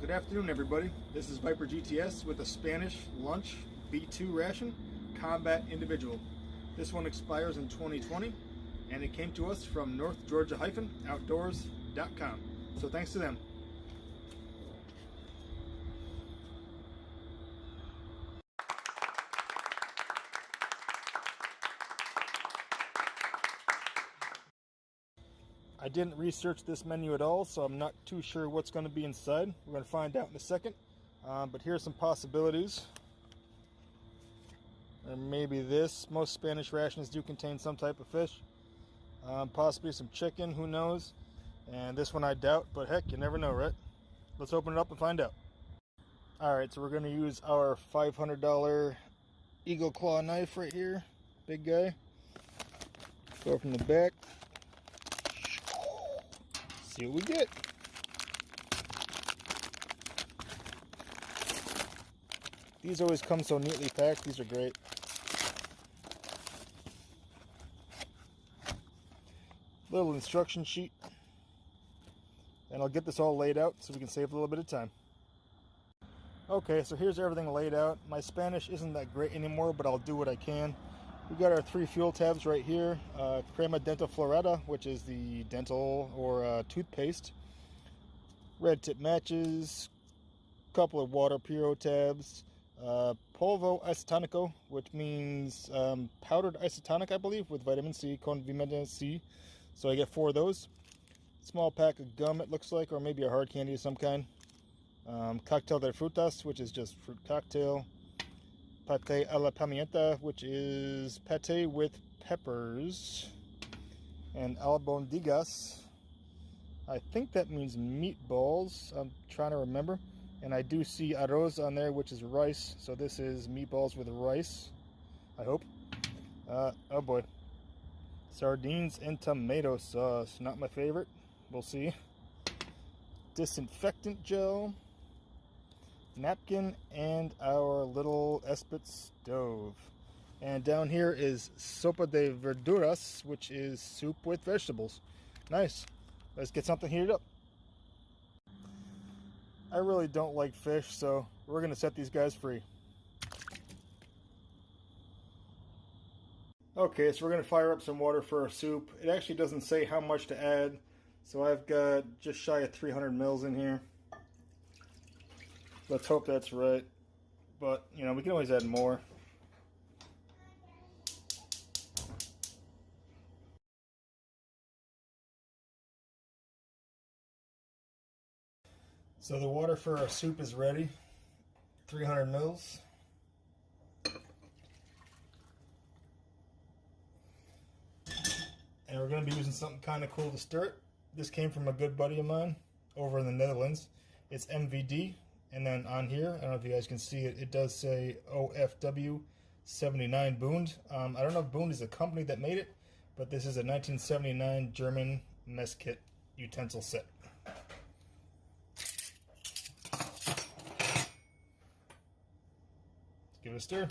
Good afternoon, everybody. This is Viper GTS with a Spanish Lunch B2 ration, Combat Individual. This one expires in 2020, and it came to us from northgeorgia-outdoors.com. So thanks to them. I didn't research this menu at all, so I'm not too sure what's going to be inside. We're going to find out in a second. But here's some possibilities. Or maybe this. Most Spanish rations do contain some type of fish. Possibly some chicken, who knows. And this one I doubt, but heck, you never know, right? Let's open it up and find out. Alright, so we're going to use our $500 Eagle Claw knife right here. Big guy. Go from the back. See what we get. These always come so neatly packed. These are great. Little instruction sheet. And I'll get this all laid out so we can save a little bit of time. Okay, so here's everything laid out. My Spanish isn't that great anymore, but I'll do what I can. We got our 3 fuel tabs right here. Crema Dental Florida, which is the dental or toothpaste. Red tip matches. Couple of water puro tabs. Polvo isotonico, which means powdered isotonic, I believe, with vitamin C, con vitamin C. So I get 4 of those. Small pack of gum, it looks like, or maybe a hard candy of some kind. Cocktail de frutas, which is just fruit cocktail. Pate a la pimienta, which is pate with peppers. And albondigas, I think that means meatballs. I'm trying to remember. And I do see arroz on there, which is rice. So this is meatballs with rice, I hope. Oh boy. Sardines and tomato sauce. Not my favorite. We'll see. Disinfectant gel. Napkin, and our little Espit stove. And down here is sopa de verduras, which is soup with vegetables. Nice. Let's get something heated up. I really don't like fish, so we're going to set these guys free. Okay, so we're going to fire up some water for our soup. It actually doesn't say how much to add, so I've got just shy of 300 mils in here. Let's hope that's right, but you know, we can always add more. So the water for our soup is ready, 300 mils. And we're going to be using something kind of cool to stir it. This came from a good buddy of mine over in the Netherlands. It's MVD. And then on here, I don't know if you guys can see it, it does say OFW 79 Bund. I don't know if Bund is a company that made it, but this is a 1979 German mess kit utensil set. Let's give it a stir.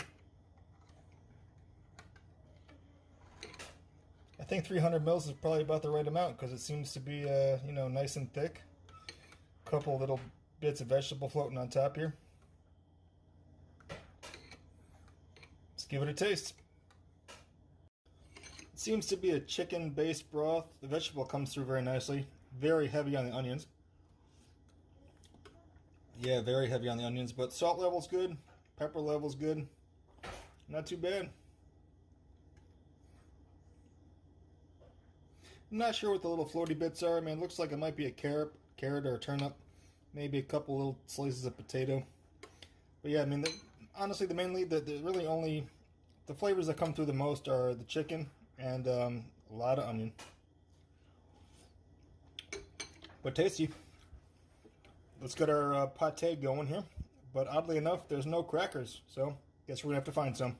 I think 300 mils is probably about the right amount because it seems to be, you know, nice and thick. Couple little bits of vegetable floating on top here. Let's give it a taste. It seems to be a chicken-based broth. The vegetable comes through very nicely. Very heavy on the onions. Yeah, very heavy on the onions, but salt level's good. Pepper level's good. Not too bad. I'm not sure what the little floaty bits are. I mean, it looks like it might be a carrot or a turnip. Maybe a couple little slices of potato. But yeah, I mean, honestly, the really only the flavors that come through the most are the chicken and a lot of onion. But tasty. Let's get our pate going here. But oddly enough, there's no crackers, so guess we're gonna have to find some.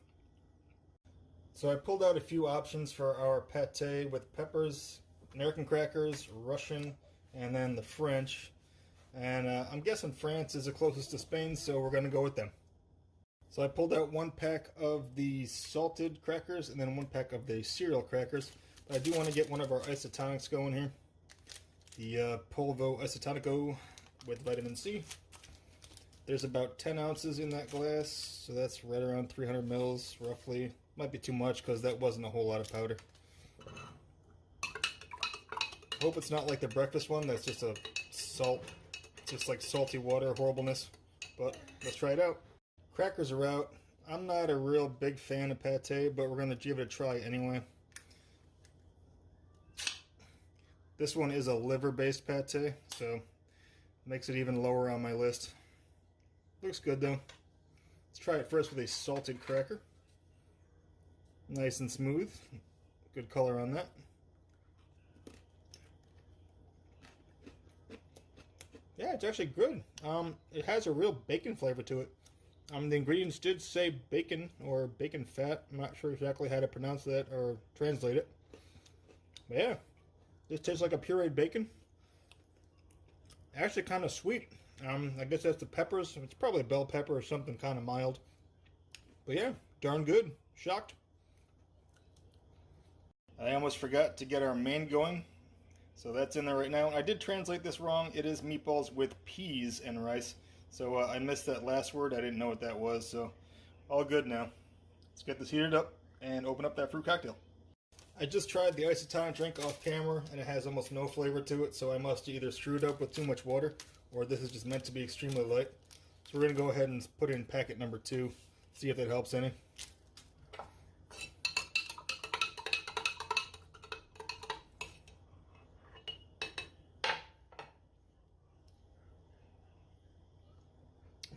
So I pulled out a few options for our pate with peppers, American crackers, Russian, and then the French. And I'm guessing France is the closest to Spain, so we're going to go with them. So I pulled out 1 pack of the salted crackers and then 1 pack of the cereal crackers. But I do want to get one of our isotonics going here. The Polvo Isotonico with vitamin C. There's about 10 ounces in that glass, so that's right around 300 mils, roughly. Might be too much because that wasn't a whole lot of powder. Hope it's not like the breakfast one that's just a salt, just like salty water horribleness. But let's try it out. Crackers are out. I'm not a real big fan of pate, but we're going to give it a try anyway. This one is a liver-based pate, so makes it even lower on my list. Looks good though. Let's try it first with a salted cracker. Nice and smooth. Good color on that. Yeah, it's actually good. It has a real bacon flavor to it. The ingredients did say bacon or bacon fat. I'm not sure exactly how to pronounce that or translate it. But yeah, this tastes like a pureed bacon. Actually kind of sweet. I guess that's the peppers. It's probably a bell pepper or something kind of mild. But yeah, darn good. Shocked. I almost forgot to get our main going. So that's in there right now. I did translate this wrong. It is meatballs with peas and rice. So I missed that last word. I didn't know what that was. So all good now. Let's get this heated up and open up that fruit cocktail. I just tried the isotonic drink off camera and it has almost no flavor to it. So I must either screw it up with too much water or this is just meant to be extremely light. So we're going to go ahead and put in packet number 2. See if that helps any.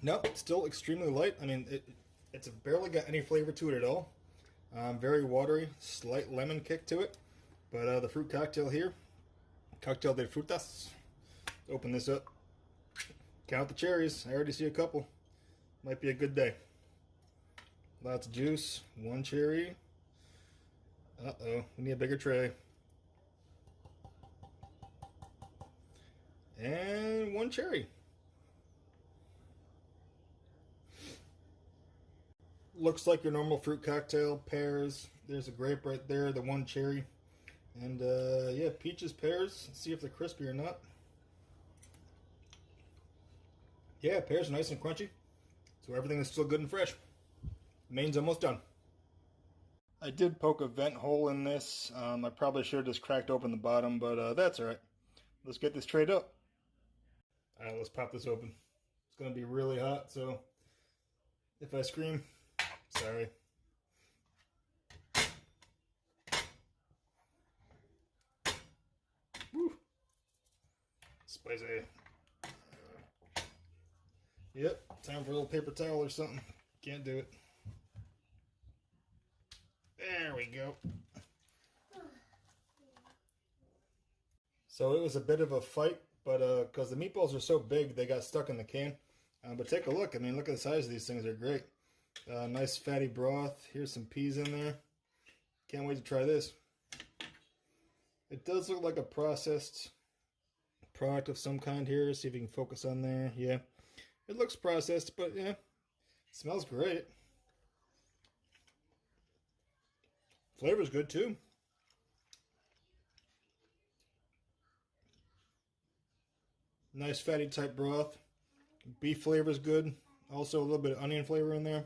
No, it's still extremely light. I mean, it's barely got any flavor to it at all. Very watery, slight lemon kick to it. But the fruit cocktail here, cocktail de frutas. Open this up. Count the cherries. I already see a couple. Might be a good day. Lots of juice. 1 cherry. Uh-oh, we need a bigger tray. And 1 cherry. Looks like your normal fruit cocktail. Pears. There's a grape right there. The 1 cherry. And yeah, peaches, pears. Let's see if they're crispy or not. Yeah, pears are nice and crunchy. So everything is still good and fresh. Main's almost done. I did poke a vent hole in this. I probably should have just cracked open the bottom, but that's alright. Let's get this trayed up. Alright, let's pop this open. It's going to be really hot, so if I scream, sorry. Woo. Spicy. Yep, time for a little paper towel or something. Can't do it. There we go. So it was a bit of a fight, but because the meatballs are so big, they got stuck in the can. But take a look. I mean, look at the size of these things. They're great. Nice fatty broth. Here's some peas in there. Can't wait to try this. It does look like a processed product of some kind here. See if you can focus on there. Yeah. It looks processed, but yeah, smells great. Flavor's good too. Nice fatty type broth. Beef flavor's good. Also a little bit of onion flavor in there.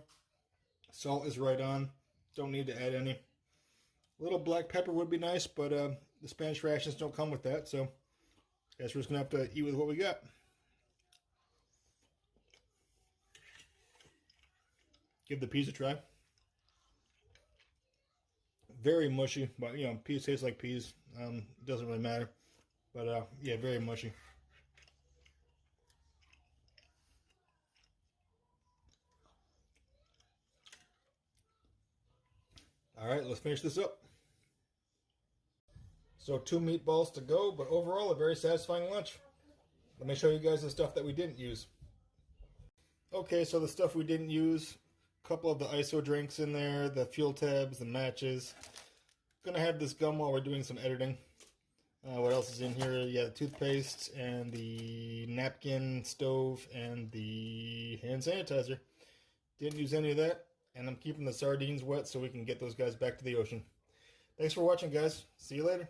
Salt is right on. Don't need to add any. A little black pepper would be nice, but the Spanish rations don't come with that, so I guess we're just gonna have to eat with what we got. Give the peas a try. Very mushy, but you know, peas taste like peas. Doesn't really matter. But yeah, very mushy. Alright, let's finish this up. So 2 meatballs to go, but overall a very satisfying lunch. Let me show you guys the stuff that we didn't use. Okay, so the stuff we didn't use. Couple of the ISO drinks in there, the fuel tabs, the matches. Gonna have this gum while we're doing some editing. What else is in here? Yeah, the toothpaste and the napkin, stove, and the hand sanitizer. Didn't use any of that, and I'm keeping the sardines wet so we can get those guys back to the ocean. Thanks for watching, guys. See you later.